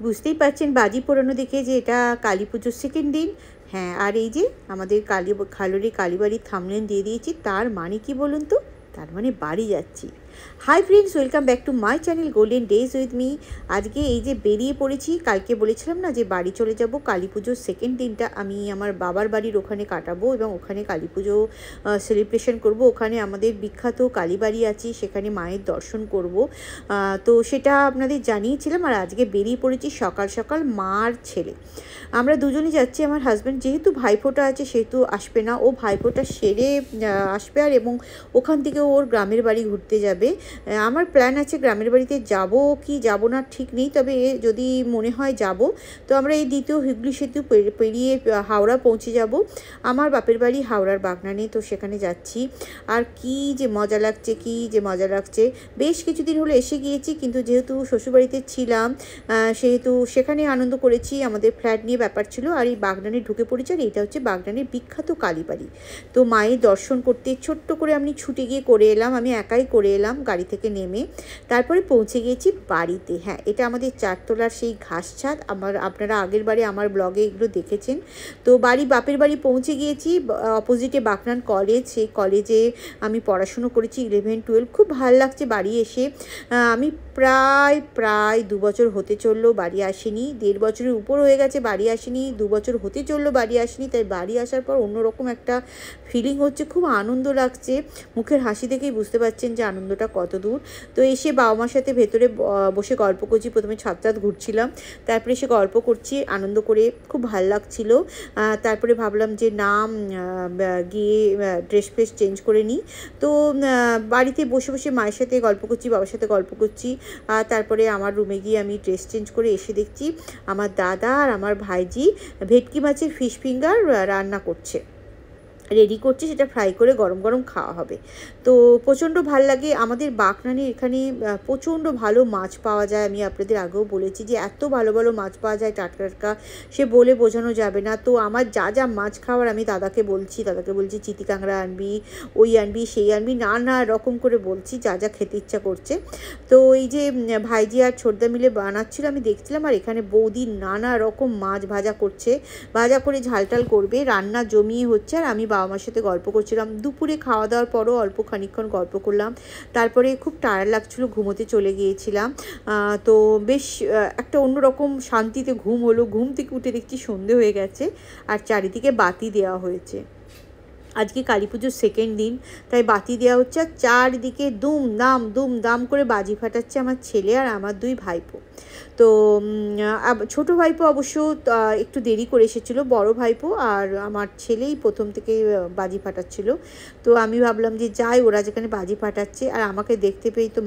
বুঝতেই পারছেন বাজি পোড়ানো দেখে যে এটা কালী পুজোর সেকেন্ড দিন। হ্যাঁ, আর এই যে আমাদের খালুরি কালীবাড়ির থামনেল দিয়ে দিয়েছি, তার মানে কি বলুন তো? তার মানে বাড়ি যাচ্ছি। Hi friends, welcome back to my channel golden days with me. আজকে এই যে বেরিয়ে পড়েছি, কালকে বলেছিলাম না যে বাড়ি চলে যাব, কালী পুজোর সেকেন্ড দিনটা আমি আমার বাবার বাড়ির ওখানে কাটাবো এবং ওখানে কালী পুজো সেলিব্রেশন করব। ওখানে আমাদের বিখ্যাত কালীবাড়ি আছে, সেখানে মায়ের দর্শন করব। তো সেটা আপনাদের জানিয়েছিলাম। আর আজকে বেরিয়ে পড়েছি সকাল সকাল, মার ছেলে আমরা দুজনই যাচ্ছি। আমার হাজব্যান্ড যেহেতু ভাইফোঁটা আছে সেহেতু আসবে না, ও ভাইফোঁটা সেরে আসবে আর এবং ওখান থেকে ওর গ্রামের বাড়ি ঘুরতে যাবে। আমার প্ল্যান আছে গ্রামের বাড়িতে যাব কি যাব না ঠিক নেই, তবে যদি মনে হয় যাব। তো আমরা এই দ্বিতীয় হুগলি সেতু পেরিয়ে হাওড়া পৌঁছে যাব। আমার বাপের বাড়ি হাওড়ার বাগনানে, তো সেখানে যাচ্ছি। আর কি যে মজা লাগছে, কি যে মজা লাগছে। বেশ কিছুদিন হলো এসে গিয়েছি, কিন্তু যেহেতু শ্বশুরবাড়িতে ছিলাম সেহেতু সেখানে আনন্দ করেছি, আমাদের ফ্ল্যাট নিয়ে ব্যাপার ছিল। আর এই বাগনানে ঢুকে পড়েছি, আর এটা হচ্ছে বাগনানের বিখ্যাত কালীবাড়ি। তো মায়ের দর্শন করতে ছোট্ট করে আমি ছুটে গিয়ে করে এলাম, আমি একাই করে এলাম গাড়ি থেকে নেমে। তারপরে পৌঁছে গিয়েছি বাড়িতে। হ্যাঁ, এটা আমাদের চারতলার সেই ঘাস ছাদ। আপনারা আগের বারে আমার ব্লগে এগুলো দেখেছেন। তো বাপের বাড়ি পৌঁছে গিয়েছি। অপোজিটে বাগনান কলেজ, সেই কলেজে আমি পড়াশুনো করেছি 11-12। খুব ভালো লাগছে বাড়ি এসে। আমি প্রায় 2 বছর হতে চললো বাড়ি আসেনি। 1.5 বছরের উপর হয়ে গেছে বাড়ি আসেনি, 2 বছর হতে চললো বাড়ি আসেনি। তাই বাড়ি আসার পর অন্যরকম একটা ফিলিং হচ্ছে, খুব আনন্দ লাগছে। মুখের হাসি দেখেই বুঝতে পারছেন যে আনন্দটা কত দূর। তো এসে বাবা মার সাথে ভেতরে বসে গল্প করছি। প্রথমে ছাদ ঘুরছিলাম, তারপরে এসে গল্প করছি আনন্দ করে, খুব ভাল লাগছিল। তারপরে ভাবলাম যে নাম গিয়ে ড্রেস ফ্রেস চেঞ্জ করে নিই। তো বাড়িতে বসে বসে মায়ের সাথে গল্প করছি, বাবার সাথে গল্প করছি। তারপরে আমার রুমে গিয়ে আমি ড্রেস চেঞ্জ করে এসে দেখছি আমার দাদা আর আমার ভাইজি ভেটকি মাছের ফিশ ফিঙ্গার রান্না করছে, রেডি করছে, সেটা ফ্রাই করে গরম গরম খাওয়া হবে। তো প্রচণ্ড ভাল লাগে। আমাদের বাগনানে এখানে প্রচণ্ড ভালো মাছ পাওয়া যায়। আমি আপনাদের আগেও বলেছি যে এত ভালো ভালো মাছ পাওয়া যায়, টাটকা টাটকা, সে বলে বোঝানো যাবে না। তো আমার যা যা মাছ খাওয়ার আমি দাদাকে বলছি চিতি কাঁকড়া আনবি, ওই আনবি, সেই আনবি, নানা রকম করে বলছি যা যা খেতে ইচ্ছা করছে। তো এই যে ভাইজি আর ছোটদা মিলে বানাচ্ছিল, আমি দেখছিলাম। আর এখানে বৌদি নানা রকম মাছ ভাজা করছে, ভাজা করে ঝালটাল করবে, রান্না জমিয়ে হচ্ছে। আর আমি বাবা মার সাথে গল্প করছিলাম। দুপুরে খাওয়া দাওয়ার পরও অল্প খানিকক্ষণ গল্প করলাম। তারপরে খুব টায়ার্ড লাগছিলো, ঘুমোতে চলে গিয়েছিলাম। তো বেশ একটা অন্যরকম শান্তিতে ঘুম হলো। ঘুম থেকে উঠে দেখছি সন্ধে হয়ে গেছে আর চারিদিকে বাতি দেওয়া হয়েছে। আজকে কালী পুজোর সেকেন্ড দিন, তাই বাতি দেওয়া হচ্ছে। আর চারদিকে দুমদাম করে বাজি ফাটাচ্ছে আমার ছেলে আর আমার 2 ভাইপো। তো ছোটো ভাইপো অবশ্য একটু দেরি করে এসেছিলো, বড় ভাইপো আর আমার ছেলেই প্রথম থেকে বাজি ফাটাচ্ছিল। তো আমি ভাবলাম যে যাই, ওরা যেখানে বাজি ফাটাচ্ছে আর আমাকে দেখতে পেয়েই তো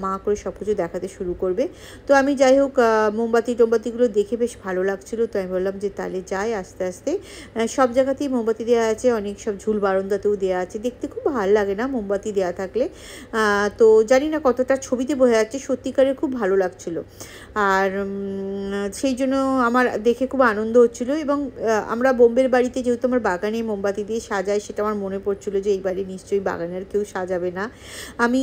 মা করে সব কিছু দেখাতে শুরু করবে। তো আমি যাই হোক মোমবাতিগুলো দেখে বেশ ভালো লাগছিলো। তো আমি বললাম যে তাহলে যাই আস্তে আস্তে। সব জায়গাতেই মোমবাতি দেওয়া আছে, অনেক সব ঝুল বারান্দাতেও দেওয়া আছে, দেখতে খুব ভালো লাগে না মোমবাতি দেওয়া থাকলে। তো জানি না কতটা ছবিতে বোঝা যাচ্ছে, সত্যিকারের খুব ভালো লাগছিলো। আর সেই জন্য আমার দেখে খুব আনন্দ হচ্ছিলো। এবং আমরা বোম্বের বাড়িতে যেহেতু আমার বাগানে মোমবাতি দিয়ে সাজাই, সেটা আমার মনে পড়ছিলো যে এই বাড়ি নিশ্চয়ই বাগানের কেউ সাজাবে না। আমি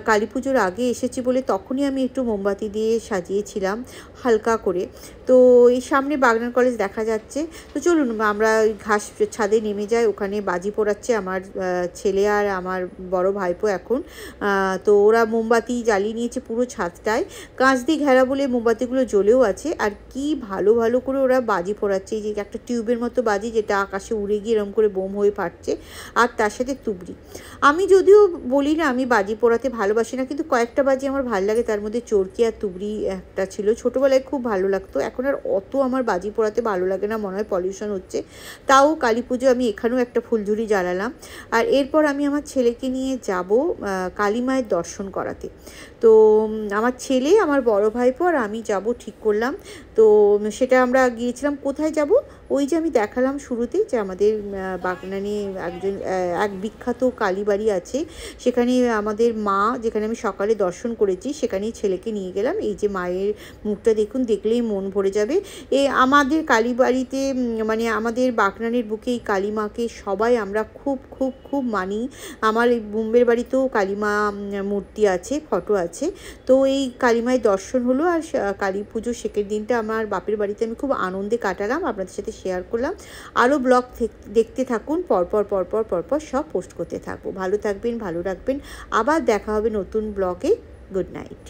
কালী পুজোর আগে এসেছি বলে তখনই আমি একটু মোমবাতি দিয়ে সাজিয়েছিলাম হালকা করে। তো এই সামনে বাগনান কলেজ দেখা যাচ্ছে। তো চলুন আমরা ওই ঘাস ছাদে নেমে যাই, ওখানে বাজি পোড়াচ্ছে আমার ছেলে আর আমার বড় ভাইপো এখন। তো ওরা মোমবাতি জ্বালিয়ে নিয়েছে পুরো ছাদটায়, কাঁচ দিয়ে ঘেরা বলে মোমবাতিগুলো জ্বলেও আছে। আর কি ভালো করে ওরা বাজি পোড়াচ্ছে, এই যে একটা টিউবের মতো বাজি যেটা আকাশে উড়ে গিয়ে এরকম করে বোম হয়ে ফাটছে, আর তার সাথে তুবড়ি। আমি যদিও বলি না আমি বাজি পোড়াতে ভালোবাসি না, কিন্তু কয়েকটা বাজি আমার ভালো লাগে, তার মধ্যে চরকি আর তুবড়ি একটা ছিল। ছোটোবেলায় খুব ভালো লাগতো, এখন আর অত আমার বাজি পোড়াতে ভালো লাগে না, মনে হয় পলিউশন হচ্ছে। তাও কালী পুজো আমি এখানেও একটা ফুলঝুরি জ্বালালাম। আর এরপর আমি আমার ছেলেকে নিয়ে যাব কালী মায়ের দর্শন করাতে। তো আমার ছেলে, আমার বড় ভাইপো আর আমি যাব ঠিক করলাম। তো সেটা আমরা গিয়েছিলাম, কোথায় যাব, ওই যে আমি দেখালাম শুরুতে যে আমাদের বাগনানে এক বিখ্যাত কালীবাড়ি আছে, সেখানে আমাদের মা, যেখানে আমি সকালে দর্শন করেছি, সেখানেই ছেলেকে নিয়ে গেলাম। এই যে মায়ের মুখটা দেখুন, দেখলেই মন ভরে যাবে। আমাদের কালীবাড়িতে মানে আমাদের বাগনানের বুকে এই কালী মাকে সবাই আমরা খুব খুব খুব মানি। আমার এই বোম্বের বাড়িতেও কালী মা মূর্তি আছে, ফটো আছে। তো এই কালী মায়ের দর্শন হলো, আর কালী পুজোর শেষের দিনটা আমার বাপের বাড়িতে আমি খুব আনন্দে কাটালাম, আপনাদের সাথে শেয়ার করলাম। আরও ব্লগ দেখতে থাকুন, পরপর সব পোস্ট করতে থাকবো। ভালো থাকবেন, ভালো রাখবেন, আবার দেখা হবে নতুন ব্লগে। Good night.